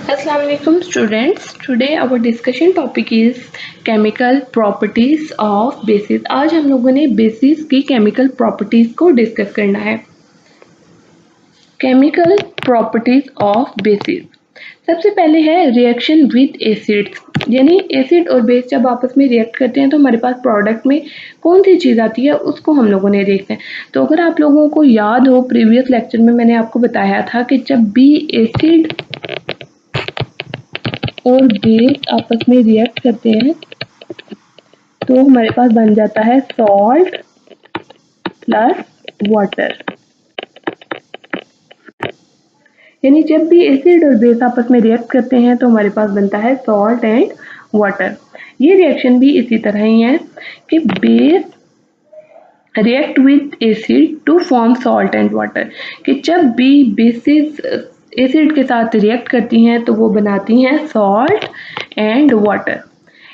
Assalamu alaikum students. Today our discussion topic is chemical properties of bases. आज हम लोगों ने बेसिस की केमिकल प्रॉपर्टीज को डिस्कस करना है। Chemical properties of basis. सबसे पहले है रिएक्शन विद एसिड्स, यानी एसिड और बेस जब आपस में रिएक्ट करते हैं तो हमारे पास प्रोडक्ट में कौन सी चीज़ आती है उसको हम लोगों ने देखना है। तो अगर आप लोगों को याद हो, प्रीवियस लेक्चर में मैंने आपको बताया था कि जब भी एसिड और बेस आपस में रिएक्ट करते हैं तो हमारे पास बन जाता है सॉल्ट प्लस वाटर। यानी जब भी एसिड और बेस आपस में रिएक्ट करते हैं तो हमारे पास बनता है सॉल्ट एंड वाटर। ये रिएक्शन भी इसी तरह ही है कि base react with acid to form salt and water, कि जब भी बेसिस एसिड के साथ रिएक्ट करती हैं तो वो बनाती हैं salt and water.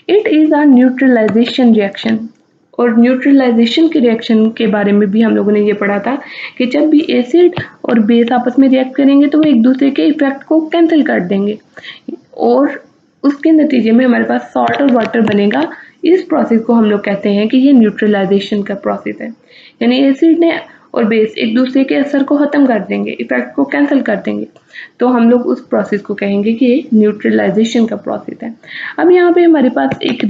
It is a neutralisation reaction, और न्यूट्रलाइजेशन के रिएक्शन के बारे में भी हम लोगों ने ये पढ़ा था कि जब भी एसिड और बेस आपस में रिएक्ट करेंगे तो वो एक दूसरे के इफेक्ट को कैंसिल कर देंगे और उसके नतीजे में हमारे पास सॉल्ट और वाटर बनेगा। इस प्रोसेस को हम लोग कहते हैं कि ये न्यूट्रलाइजेशन का प्रोसेस है, यानी एसिड ने और बेस एक दूसरे के असर को ख़त्म कर देंगे, इफेक्ट को कैंसिल कर देंगे, तो हम लोग उस प्रोसेस को कहेंगे कि ये न्यूट्रलाइजेशन का प्रोसेस है। अब यहाँ पे हमारे पास एक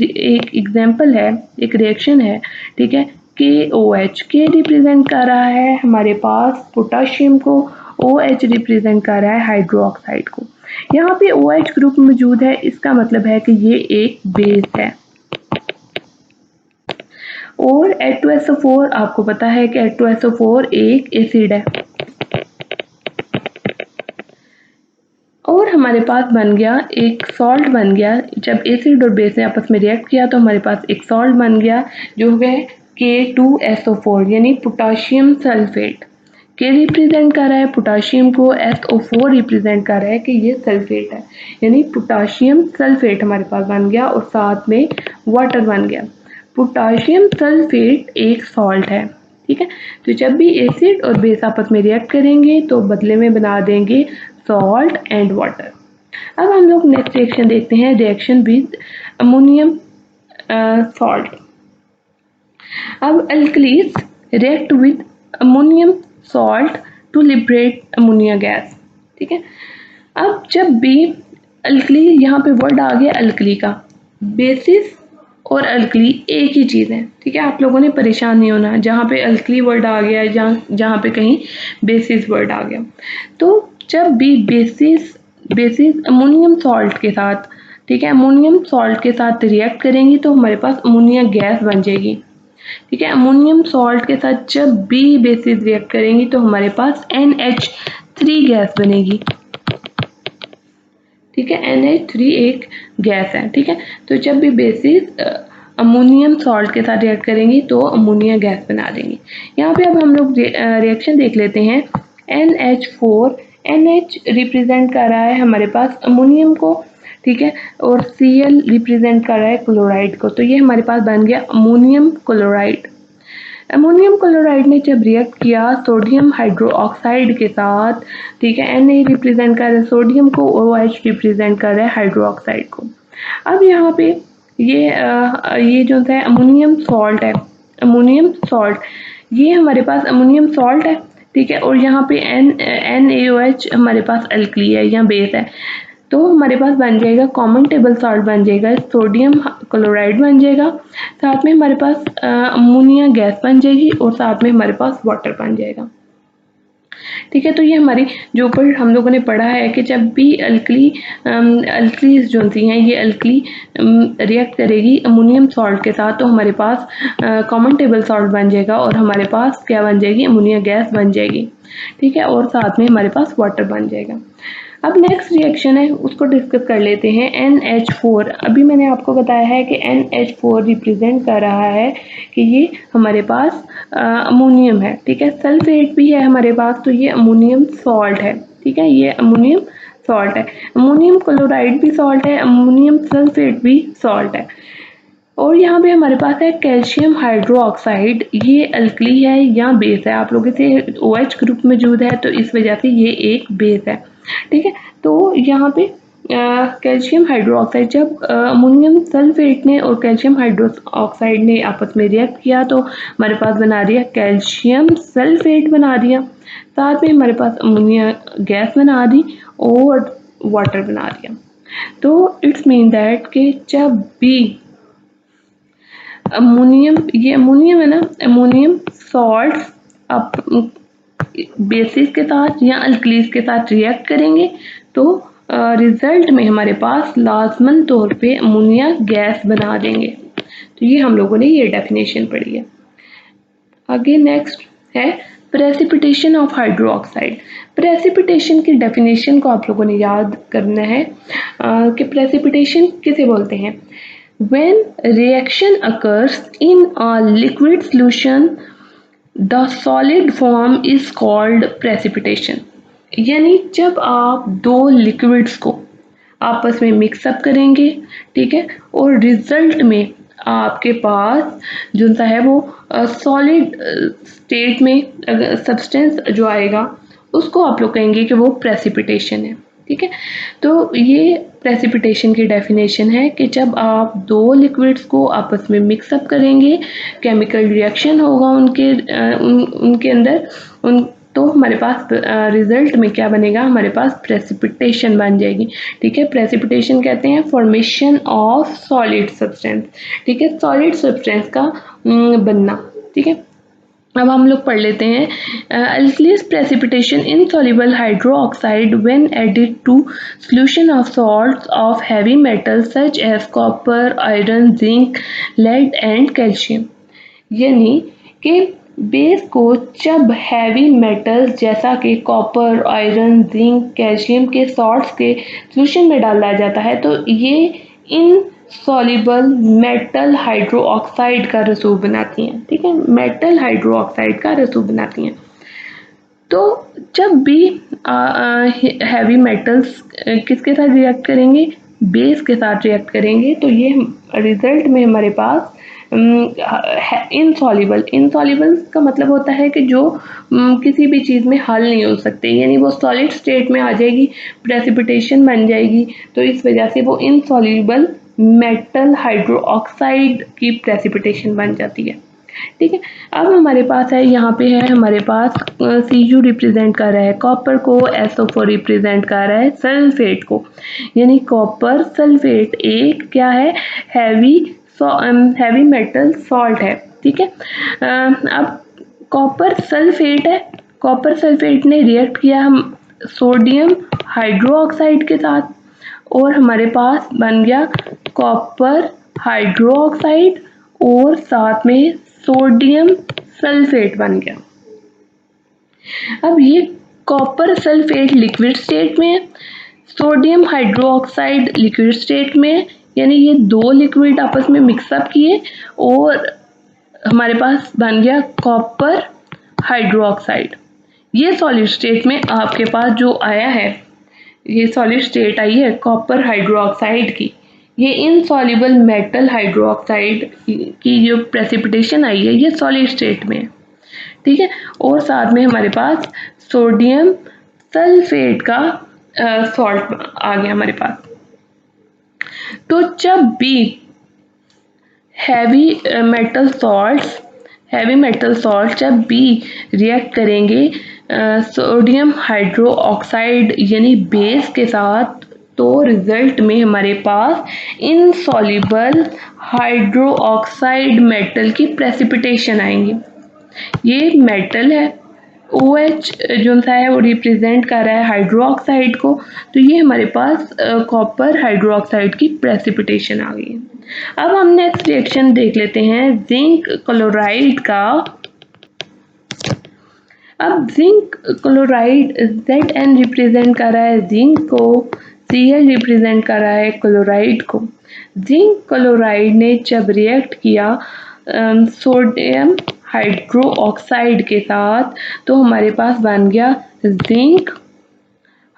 एग्जाम्पल है, एक रिएक्शन है, ठीक है। KOH, के रिप्रेजेंट कर रहा है हमारे पास पोटाशियम को, OH रिप्रेजेंट कर रहा है हाइड्रोक्साइड को। यहाँ पे OH ग्रुप मौजूद है, इसका मतलब है कि ये एक बेस है। और H2SO4, आपको पता है कि H2SO4 एक एसिड है। और हमारे पास बन गया एक सॉल्ट बन गया, जब एसिड और बेस ने आपस में रिएक्ट किया तो हमारे पास एक सॉल्ट बन गया जो है K2SO4, यानी पोटाशियम सल्फेट। के रिप्रेजेंट कर रहा है पोटाशियम को, SO4 रिप्रेजेंट कर रहा है कि ये सल्फेट है, यानी पोटाशियम सल्फेट हमारे पास बन गया और साथ में वाटर बन गया। पोटाशियम सल्फेट एक सॉल्ट है, ठीक है। तो जब भी एसिड और बेस आपस में रिएक्ट करेंगे तो बदले में बना देंगे सॉल्ट एंड वाटर। अब हम लोग नेक्स्ट रिएक्शन देखते हैं, रिएक्शन विद अमोनियम सॉल्ट। अब alkalis react with ammonium salt to liberate ammonia gas, ठीक है। अब जब भी अल्कली, यहाँ पे वर्ड आ गया अल्कली का, बेसिस और अल्कली एक ही चीज़ है, ठीक है। आप लोगों ने परेशान नहीं होना जहाँ पे अल्कली वर्ड आ गया, जहाँ पे कहीं बेसिस वर्ड आ गया। तो जब भी बेसिस अमोनियम सॉल्ट के साथ, ठीक है, अमोनियम सॉल्ट के साथ रिएक्ट करेंगी तो हमारे पास अमोनिया गैस बन जाएगी, ठीक है। अमोनियम सॉल्ट के साथ जब भी बेसिस रिएक्ट करेंगी तो हमारे पास NH3 गैस बनेगी, ठीक है। NH3 एक गैस है, ठीक है। तो जब भी बेसिस अमोनियम सॉल्ट के साथ रिएक्ट करेंगी तो अमोनिया गैस बना देंगी। यहाँ पे अब हम लोग रिएक्शन देख लेते हैं। NH4, NH रिप्रेजेंट कर रहा है हमारे पास अमोनियम को, ठीक है, और Cl रिप्रेजेंट कर रहा है क्लोराइड को। तो ये हमारे पास बन गया अमोनियम क्लोराइड। अमोनियम क्लोराइड ने जब रिएक्ट किया सोडियम हाइड्रोक्साइड के साथ, ठीक है, Na रिप्रेजेंट कर रहा है सोडियम को, OH रिप्रेजेंट कर रहा है हाइड्रोक्साइड को। अब यहाँ पे ये जो है अमोनियम सॉल्ट है, अमोनियम सॉल्ट, ये हमारे पास अमोनियम सॉल्ट है, ठीक है। और यहाँ पे NaOH हमारे पास अल्कली है या बेस है, तो हमारे पास बन जाएगा कॉमन टेबल सॉल्ट बन जाएगा, सोडियम क्लोराइड बन जाएगा, साथ में हमारे पास अमोनिया गैस बन जाएगी और साथ में हमारे पास वाटर बन जाएगा, ठीक है। तो ये हमारी जो ऊपर हम लोगों ने पढ़ा है कि जब भी अल्कलीज जो होती हैं, ये अल्कली रिएक्ट करेगी अमोनियम सॉल्ट के साथ तो हमारे पास कॉमन टेबल सॉल्ट बन जाएगा और हमारे पास क्या बन जाएगी, अमोनिया गैस बन जाएगी, ठीक है, और साथ में हमारे पास वाटर बन जाएगा। अब नेक्स्ट रिएक्शन है उसको डिस्कस कर लेते हैं। NH4, अभी मैंने आपको बताया है कि NH4 रिप्रेजेंट कर रहा है कि ये हमारे पास अमोनियम है, ठीक है, सल्फेट भी है हमारे पास, तो ये अमोनियम सॉल्ट है, ठीक है, ये अमोनियम सॉल्ट है। अमोनियम क्लोराइड भी सॉल्ट है, अमोनियम सल्फेट भी सॉल्ट है। और यहाँ पे हमारे पास है कैल्शियम हाइड्रोक्साइड, ये अल्कली है या बेस है, आप लोग इसे OH ग्रुप मौजूद है तो इस वजह से ये एक बेस है, ठीक है। तो यहाँ पे कैल्शियम हाइड्रोक्साइड, जब अमोनियम सल्फेट ने और कैल्शियम हाइड्रोक्साइड ने आपस में रिएक्ट किया तो हमारे पास बना दिया कैल्शियम सल्फेट बना दिया, साथ में हमारे पास अमोनिया गैस बना दी और वाटर बना दिया। तो इट्स मीन दैट कि जब भी अमोनियम, ये अमोनियम है ना, अमोनियम सॉल्ट अब बेसिस के साथ या अल्कलीज के साथ रिएक्ट करेंगे तो रिजल्ट में हमारे पास लाजमन तौर पे अमोनिया गैस बना देंगे। तो ये हम लोगों ने ये डेफिनेशन पढ़ी है। आगे नेक्स्ट है प्रेसिपिटेशन ऑफ हाइड्रोक्साइड। प्रेसिपिटेशन की डेफिनेशन को आप लोगों ने याद करना है कि प्रेसिपिटेशन किसे बोलते हैं। When reaction occurs in a liquid solution, the solid form is called precipitation। यानी जब आप दो लिक्विड्स को आपस में मिक्सअप करेंगे, ठीक है, और रिजल्ट में आपके पास जो सा है वो सॉलिड स्टेट में सब्सटेंस जो आएगा उसको आप लोग कहेंगे कि वो प्रेसिपिटेशन है, ठीक है। तो ये प्रेसिपिटेशन की डेफिनेशन है कि जब आप दो लिक्विड्स को आपस में मिक्सअप करेंगे, केमिकल रिएक्शन होगा उनके अंदर तो हमारे पास रिजल्ट में क्या बनेगा, हमारे पास प्रेसिपिटेशन बन जाएगी, ठीक है। प्रेसिपिटेशन कहते हैं फॉर्मेशन ऑफ सॉलिड सब्सटेंस, ठीक है, सॉलिड सब्सटेंस का बनना, ठीक है। अब हम लोग पढ़ लेते हैं alkalis precipitation insoluble hydroxide when added to solution of salts of heavy metals such as copper, iron, zinc, lead and calcium. यानी कि बेस को जब हैवी मेटल्स जैसा कि कॉपर, आयरन, जिंक, कैल्शियम के सॉल्ट्स के सॉल्यूशन में डाला जाता है तो ये इन सॉल्युबल मेटल हाइड्रोक्साइड का रसूख बनाती हैं, ठीक है, मेटल हाइड्रोक्साइड का रसूख बनाती हैं। तो जब भी हैवी मेटल्स किसके साथ रिएक्ट करेंगे, बेस के साथ रिएक्ट करेंगे तो ये रिजल्ट में हमारे पास इनसॉल्युबल, इनसॉल्युबल का मतलब होता है कि जो किसी भी चीज़ में हल नहीं हो सकते, यानी वो सॉलिड स्टेट में आ जाएगी, प्रेसिपिटेशन बन जाएगी, तो इस वजह से वो इनसॉल्युबल मेटल हाइड्रोक्साइड की प्रेसिपिटेशन बन जाती है, ठीक है। अब हमारे पास है, यहाँ पे है हमारे पास Cu रिप्रेजेंट कर रहा है कॉपर को, SO4 रिप्रेजेंट कर रहा है सल्फेट को, यानी कॉपर सल्फेट एक क्या है, हैवी मेटल सॉल्ट है, ठीक है। अब कॉपर सल्फेट है, कॉपर सल्फेट ने रिएक्ट किया हम सोडियम हाइड्रोक्साइड के साथ और हमारे पास बन गया कॉपर हाइड्रोक्साइड और साथ में सोडियम सल्फेट बन गया। अब ये कॉपर सल्फेट लिक्विड स्टेट में है, सोडियम हाइड्रोक्साइड लिक्विड स्टेट में है, यानी ये दो लिक्विड आपस में मिक्सअप किए और हमारे पास बन गया कॉपर हाइड्रोक्साइड। ये सॉलिड स्टेट में आपके पास जो आया है, ये सॉलिड स्टेट आई है कॉपर हाइड्रोक्साइड की, ये इनसॉल्युबल मेटल हाइड्रोक्साइड की जो प्रेसिपिटेशन आई है ये सॉलिड स्टेट में है, ठीक है। और साथ में हमारे पास सोडियम सल्फेट का सॉल्ट आ गया हमारे पास। तो जब भी हैवी मेटल सॉल्ट जब भी रिएक्ट करेंगे सोडियम हाइड्रोक्साइड यानी बेस के साथ तो रिजल्ट में हमारे पास इनसॉल्युबल हाइड्रोक्साइड मेटल की प्रेसिपिटेशन आएंगी। ये मेटल है, OH जो सा है वो रिप्रेजेंट कर रहा है हाइड्रोक्साइड को, तो ये हमारे पास कॉपर हाइड्रोक्साइड की प्रेसिपिटेशन आ गई है। अब हम नेक्स्ट रिएक्शन देख लेते हैं जिंक क्लोराइड का। अब जिंक क्लोराइड Zn रिप्रेजेंट कर रहा है जिंक को, Cl रिप्रेजेंट कर रहा है क्लोराइड को। जिंक क्लोराइड ने जब रिएक्ट किया सोडियम हाइड्रोक्साइड के साथ तो हमारे पास बन गया जिंक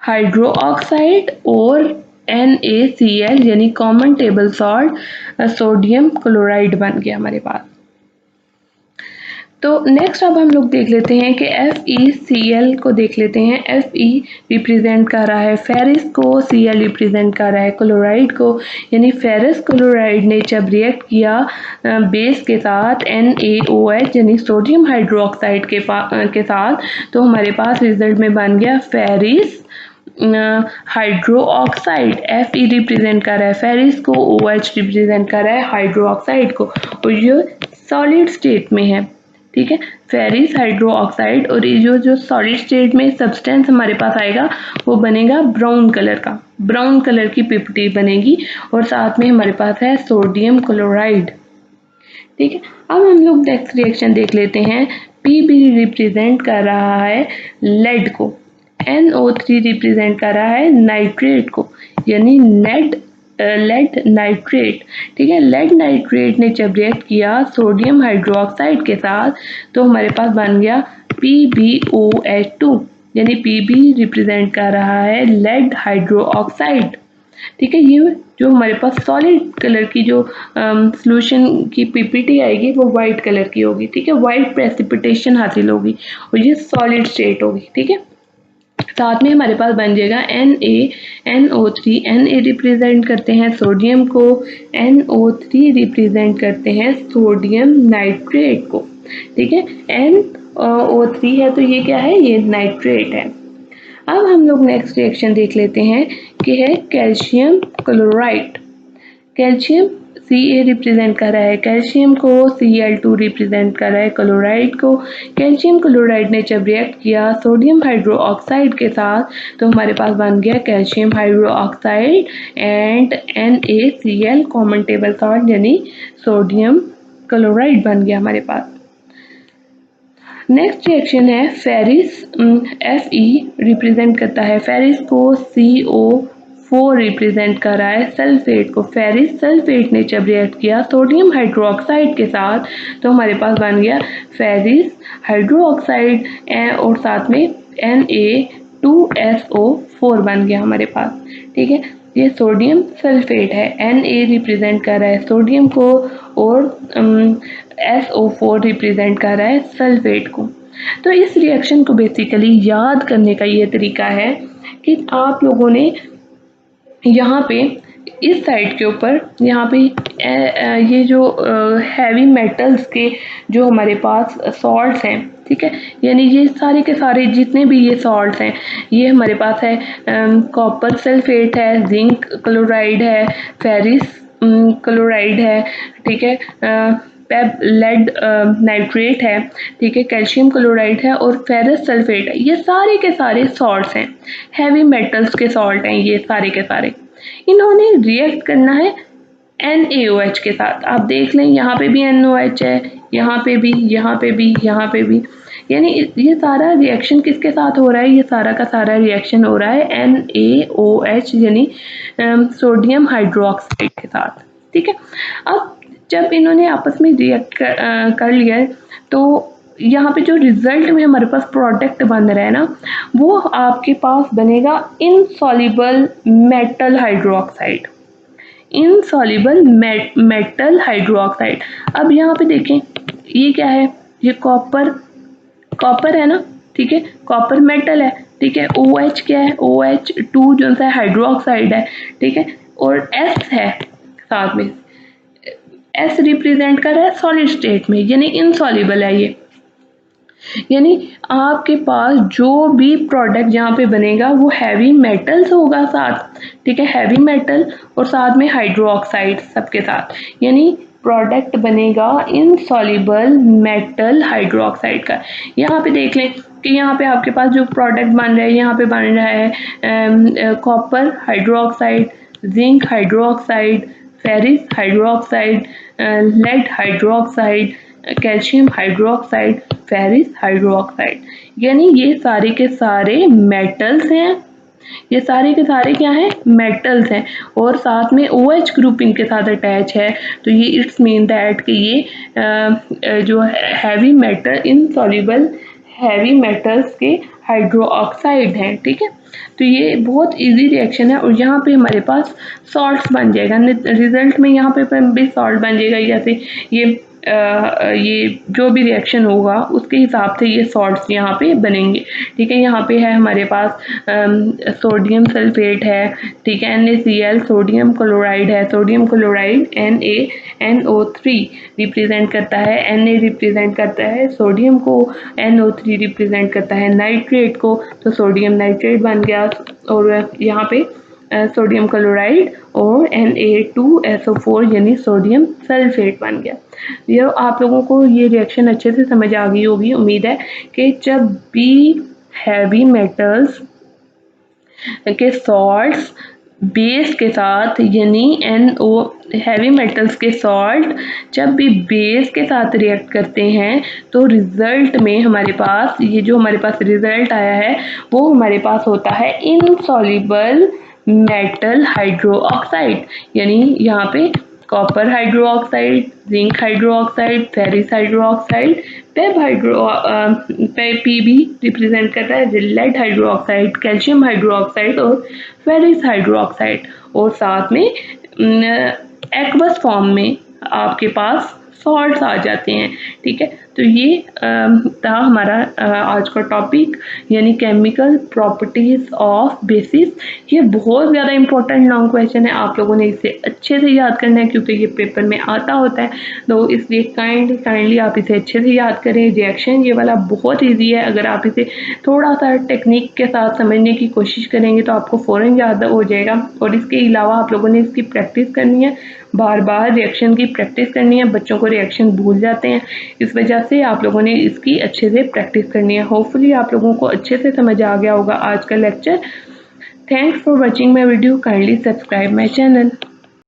हाइड्रोक्साइड और NaCl यानी common table salt sodium chloride बन गया हमारे पास। तो नेक्स्ट अब हम लोग देख लेते हैं कि FeCl को देख लेते हैं। Fe रिप्रेजेंट कर रहा है फेरिस को, Cl रिप्रेजेंट कर रहा है क्लोराइड को। यानी फेरस क्लोराइड ने जब रिएक्ट किया बेस के साथ NaOH यानी सोडियम हाइड्रोक्साइड के साथ, तो हमारे पास रिजल्ट में बन गया ferrous hydro oxide. Fe represent कर रहा है फेरिस को, OH रिप्रेजेंट कर रहा है हाइड्रो ऑक्साइड को, और ये सॉलिड स्टेट में है। ठीक है, फेरिस हाइड्रो ऑक्साइड, और ये जो सॉलिड स्टेट में सब्सटेंस हमारे पास आएगा वो बनेगा ब्राउन कलर का, ब्राउन कलर की पिपटी बनेगी, और साथ में हमारे पास है सोडियम क्लोराइड। ठीक है, अब हम लोग नेक्स्ट रिएक्शन देख लेते हैं। Pb रिप्रेजेंट कर रहा है लेड को, NO3 रिप्रेजेंट कर रहा है नाइट्रेट को, यानी लेड नाइट्रेट। ठीक है, लेड नाइट्रेट ने जब रिएक्ट किया सोडियम हाइड्रोक्साइड के साथ, तो हमारे पास बन गया PbOH2, यानी Pb रिप्रेजेंट कर रहा है लेड हाइड्रो ऑक्साइड। ठीक है, ये जो हमारे पास सॉलिड कलर की जो सॉल्यूशन की पीपीटी आएगी वो वाइट कलर की होगी। ठीक है, वाइट प्रेसिपिटेशन हासिल होगी और ये सॉलिड स्टेट होगी। ठीक है, साथ में हमारे पास बन जाएगा NaNO3। Na रिप्रेजेंट करते हैं सोडियम को, NO3 रिप्रेजेंट करते हैं सोडियम नाइट्रेट को। ठीक है, NO3 है तो ये क्या है, ये नाइट्रेट है। अब हम लोग नेक्स्ट रिएक्शन देख लेते हैं कि है calcium chloride. Calcium Ca represent कर रहा है कैल्शियम को, Cl2 रिप्रेजेंट कर रहा है क्लोराइड को। कैल्शियम क्लोराइड ने जब रिएक्ट किया सोडियम हाइड्रो ऑक्साइड के साथ, तो हमारे पास बन गया calcium hydro oxide and NaCl common table salt, यानी सोडियम क्लोराइड बन गया हमारे पास। नेक्स्ट रिएक्शन है फेरिस। Fe रिप्रेजेंट करता है फेरिस को, CO4 रिप्रेजेंट कर रहा है सल्फेट को। फेरिस सल्फेट ने जब रिएक्ट किया सोडियम हाइड्रोक्साइड के साथ, तो हमारे पास बन गया फेरिस हाइड्रोक्साइड और साथ में Na2SO4 बन गया हमारे पास। ठीक है, ये सोडियम सल्फेट है। Na रिप्रेजेंट कर रहा है सोडियम को और SO4 रिप्रेजेंट कर रहा है सल्फेट को। तो इस रिएक्शन को बेसिकली याद करने का ये तरीका है कि आप लोगों ने यहाँ पे इस साइड के ऊपर यहाँ पे ये जो हैवी मेटल्स के जो हमारे पास सॉल्ट्स हैं, ठीक है, यानी ये सारे के सारे जितने भी ये सॉल्ट्स हैं, ये हमारे पास है कॉपर सल्फेट है, जिंक क्लोराइड है, फेरिस क्लोराइड है, ठीक है, लेड नाइट्रेट है, ठीक है, कैल्शियम क्लोराइड है और फेरस सल्फेट है। ये सारे के सारे सॉल्ट्स हैं, हैवी मेटल्स के सॉल्ट हैं ये सारे के सारे। इन्होंने रिएक्ट करना है NaOH के साथ। आप देख लें यहाँ पे भी NOH है, यहाँ पे भी, यहाँ पे भी, यहाँ पे भी, यानी ये सारा रिएक्शन किसके साथ हो रहा है, ये सारा का सारा रिएक्शन हो रहा है NaOH यानी सोडियम हाइड्रोक्साइड के साथ। ठीक है, अब जब इन्होंने आपस में रिएक्ट कर लिया है, तो यहाँ पे जो रिजल्ट में हमारे पास प्रोडक्ट बन रहा है ना, वो आपके पास बनेगा insoluble metal hydroxide. Insoluble metal hydroxide. अब यहाँ पे देखें ये क्या है, ये कॉपर है ना, ठीक है, कॉपर मेटल है, ठीक है, OH क्या है, OH2 जो सा हाइड्रोक्साइड है, ठीक है, और S है साथ में, S रिप्रेजेंट कर रहा है सॉलिड स्टेट में, यानी इनसॉल्युबल है ये। यानी आपके पास जो भी प्रोडक्ट यहाँ पे बनेगा वो हैवी मेटल्स होगा साथ, ठीक है, हैवी मेटल और साथ में हाइड्रोक्साइड सबके साथ, यानी प्रोडक्ट बनेगा इनसॉल्युबल मेटल हाइड्रोक्साइड का। यहाँ पे देख लें कि यहाँ पे आपके पास जो प्रोडक्ट बन रहा है, यहाँ पे बन रहा है copper hydroxide, zinc hydroxide, ferrous hydroxide, lead hydroxide, calcium hydroxide, ferrous hydroxide, यानी ये सारे के सारे मेटल्स हैं। ये सारे के सारे क्या हैं, मेटल्स हैं, और साथ में OH ग्रुप इनके साथ अटैच है, तो ये इट्स मीन दैट कि ये जो heavy metal insoluble heavy metals के हाइड्रोक्साइड हैं। ठीक है, तो ये बहुत इजी रिएक्शन है, और यहाँ पे हमारे पास सॉल्ट्स बन जाएगा रिजल्ट में, यहाँ पे भी सॉल्ट बन जाएगा, जैसे ये ये जो भी रिएक्शन होगा उसके हिसाब से ये सॉल्ट्स यहाँ पे बनेंगे। ठीक है, यहाँ पे है हमारे पास सोडियम सल्फेट है, ठीक है, NaCl, सोडियम क्लोराइड है, सोडियम क्लोराइड NaNO3 रिप्रेजेंट करता है, Na रिप्रेजेंट करता है सोडियम को, NO3 रिप्रेजेंट करता है नाइट्रेट को, तो सोडियम नाइट्रेट बन गया। और यहाँ पे सोडियम क्लोराइड और Na2SO4 यानी सोडियम सल्फेट बन गया। ये आप लोगों को ये रिएक्शन अच्छे से समझ आ गई होगी। उम्मीद है कि जब भी हैवी मेटल्स के सॉल्ट्स बेस के साथ यानी NO हैवी मेटल्स के सॉल्ट जब भी बेस के साथ रिएक्ट करते हैं तो रिजल्ट में हमारे पास ये जो हमारे पास रिजल्ट आया है वो हमारे पास होता है इनसॉल्युबल मेटल हाइड्रोक्साइड, यानी यहाँ पे copper hydroxide, zinc hydroxide, ferrous hydroxide, P B represent करता है लेड हाइड्रोक्साइड, कैल्शियम हाइड्रोक्साइड और फेरिस हाइड्रोक्साइड, और साथ में एक्वस फॉर्म में आपके पास सॉल्ट्स आ जाते हैं। ठीक है, तो ये था हमारा आज का टॉपिक यानी केमिकल प्रॉपर्टीज ऑफ बेसिस। ये बहुत ज़्यादा इंपॉर्टेंट लॉन्ग क्वेश्चन है, आप लोगों ने इसे अच्छे से याद करना है क्योंकि ये पेपर में आता होता है, तो इसलिए काइंडली आप इसे अच्छे से याद करें। रिएक्शन ये वाला बहुत ईजी है, अगर आप इसे थोड़ा सा टेक्निक के साथ समझने की कोशिश करेंगे तो आपको फ़ौरन याद हो जाएगा। और इसके अलावा आप लोगों ने इसकी प्रैक्टिस करनी है, बार बार रिएक्शन की प्रैक्टिस करनी है। बच्चों को रिएक्शन भूल जाते हैं, इस वजह से आप लोगों ने इसकी अच्छे से प्रैक्टिस करनी है। होपफुली आप लोगों को अच्छे से समझ आ गया होगा आज का lecture. Thanks for watching my video, kindly subscribe my channel.